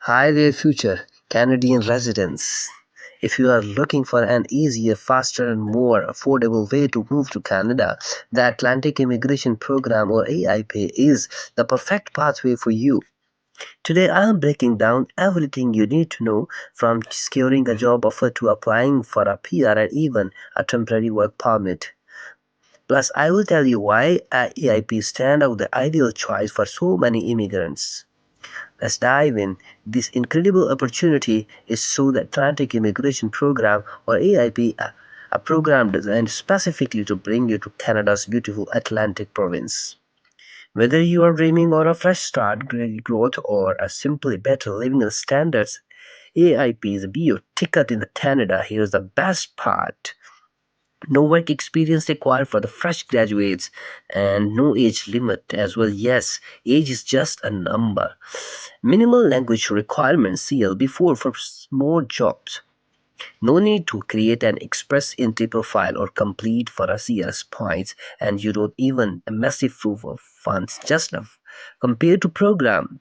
Hi there, future Canadian residents. If you are looking for an easier, faster, and more affordable way to move to Canada, the Atlantic Immigration Program or AIP is the perfect pathway for you. Today, I am breaking down everything you need to know from securing a job offer to applying for a PR and even a temporary work permit. Plus, I will tell you why AIP stand out the ideal choice for so many immigrants. Let's dive in. This incredible opportunity is through the Atlantic Immigration Program or AIP, a program designed specifically to bring you to Canada's beautiful Atlantic province. Whether you are dreaming of a fresh start, great growth, or a simply better living standards, AIP is your ticket in Canada. Here's the best part. No work experience required for the fresh graduates and no age limit as well. Yes, age is just a number. Minimal language requirements CL4 for more jobs. No need to create an express entry profile or complete for a CS points, and you don't even a massive proof of funds just enough compared to program.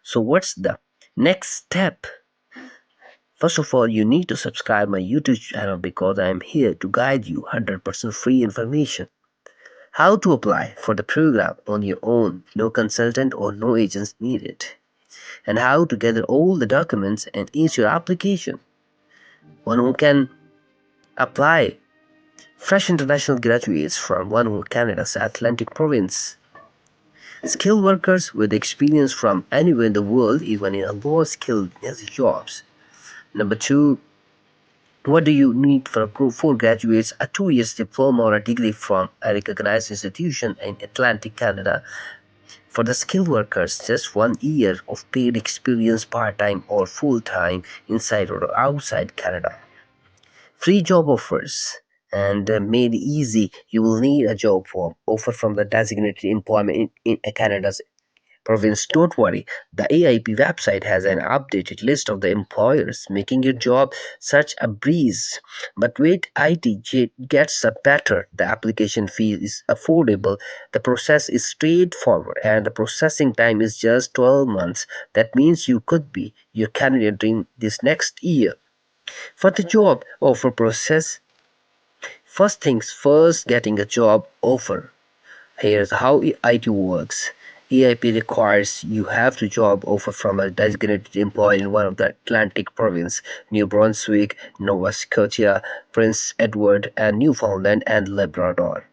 So what's the next step? First of all, you need to subscribe my YouTube channel because I am here to guide you 100% free information. How to apply for the program on your own, no consultant or no agents needed. And how to gather all the documents and issue your application. One who can apply fresh international graduates from one of Canada's Atlantic province. Skilled workers with experience from anywhere in the world, even in a lower skilled jobs. Number two, what do you need for graduates? A 2 year diploma or a degree from a recognized institution in Atlantic Canada. For the skilled workers, just 1 year of paid experience part-time or full-time inside or outside Canada. Free job offers and made easy. You will need a job form offer from the designated employment in Canada's province. Don't worry, the AIP website has an updated list of the employers, making your job such a breeze. But wait, IT gets better. The application fee is affordable, the process is straightforward, and the processing time is just 12 months. That means you could be your candidate during this next year. For the job offer process, first things first, getting a job offer. Here's how IT works. EIP requires you have to job offer from a designated employee in one of the Atlantic province, New Brunswick, Nova Scotia, Prince Edward, and Newfoundland and Labrador.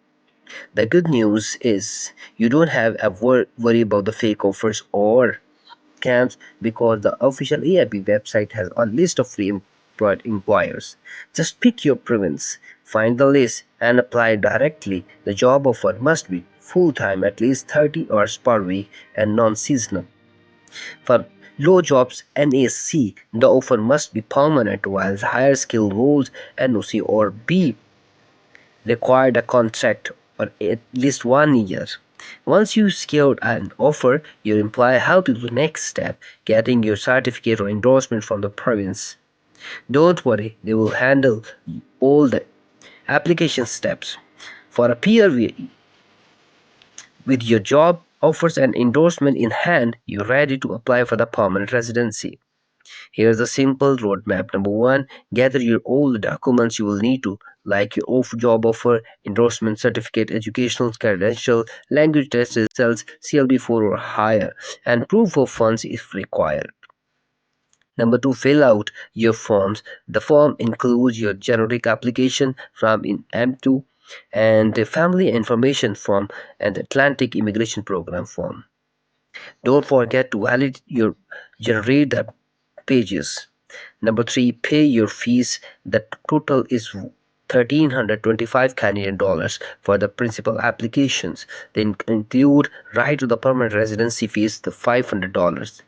The good news is you don't have a worry about the fake offers or scams because the official AIP website has a list of free employed employers. Just pick your province, find the list, and apply directly. The job offer must be full time, at least 30 hours per week, and non seasonal. For low jobs NAC, the offer must be permanent, while higher skill roles NOC or B required a contract for at least 1 year. Once you secured an offer, your employer help you the next step, getting your certificate or endorsement from the province. Don't worry, they will handle all the application steps. For a peer with your job offers and endorsement in hand, you're ready to apply for the permanent residency. Here's a simple roadmap. Number one, gather your all the documents you will need to, like your job offer, endorsement certificate, educational credential, language test results, CLB4 or higher, and proof of funds if required. Number two, fill out your forms. The form includes your generic application from in M2 and the family information form and the Atlantic Immigration Program form. Don't forget to validate your generate the pages. Number three, pay your fees. The total is 1,325 Canadian dollars for the principal applications. They include right to the permanent residency fees, the $500.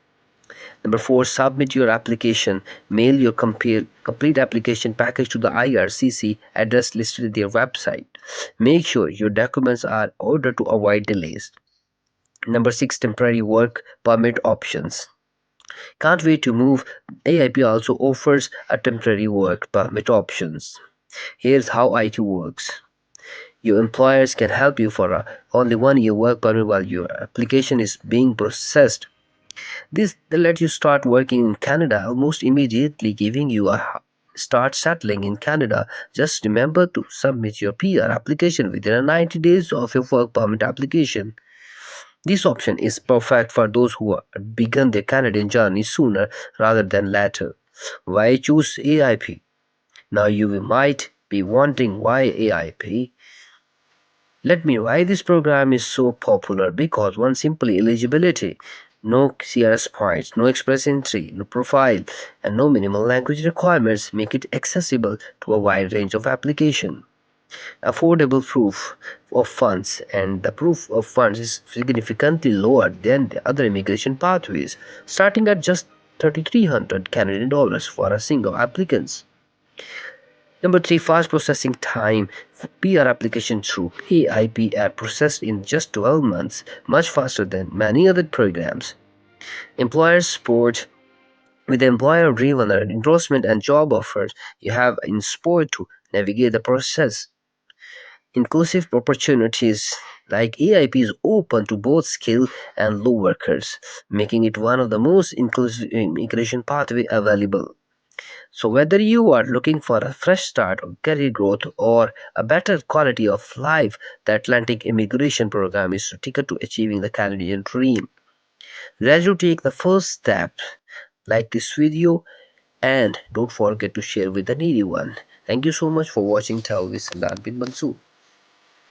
Number four, submit your application. Mail your complete application package to the IRCC address listed in their website. Make sure your documents are ordered to avoid delays. Number six, temporary work permit options. Can't wait to move. AIP also offers a temporary work permit options. Here's how IT works. Your employers can help you for only 1 year work permit while your application is being processed. This they let you start working in Canada almost immediately, giving you a start settling in Canada. Just remember to submit your PR application within 90 days of your work permit application. This option is perfect for those who begin their Canadian journey sooner rather than later. Why choose AIP? Now you might be wondering why AIP. Let me why this program is so popular because one simple eligibility, no CRS points, no express entry, no profile, and no minimal language requirements make it accessible to a wide range of application. Affordable proof of funds, and the proof of funds is significantly lower than the other immigration pathways, starting at just 3,300 Canadian dollars for a single applicant. Number three, fast processing time. PR applications through AIP are processed in just 12 months, much faster than many other programs. Employer support. With employer driven endorsement and job offers, you have in support to navigate the process. Inclusive opportunities like AIP is open to both skilled and low workers, making it one of the most inclusive immigration pathway available. So, whether you are looking for a fresh start or career growth or a better quality of life, the Atlantic Immigration Program is the ticket to achieving the Canadian dream. As you take the first step, like this video and don't forget to share with the needy one. Thank you so much for watching Tell with Sannan bin Mansoor.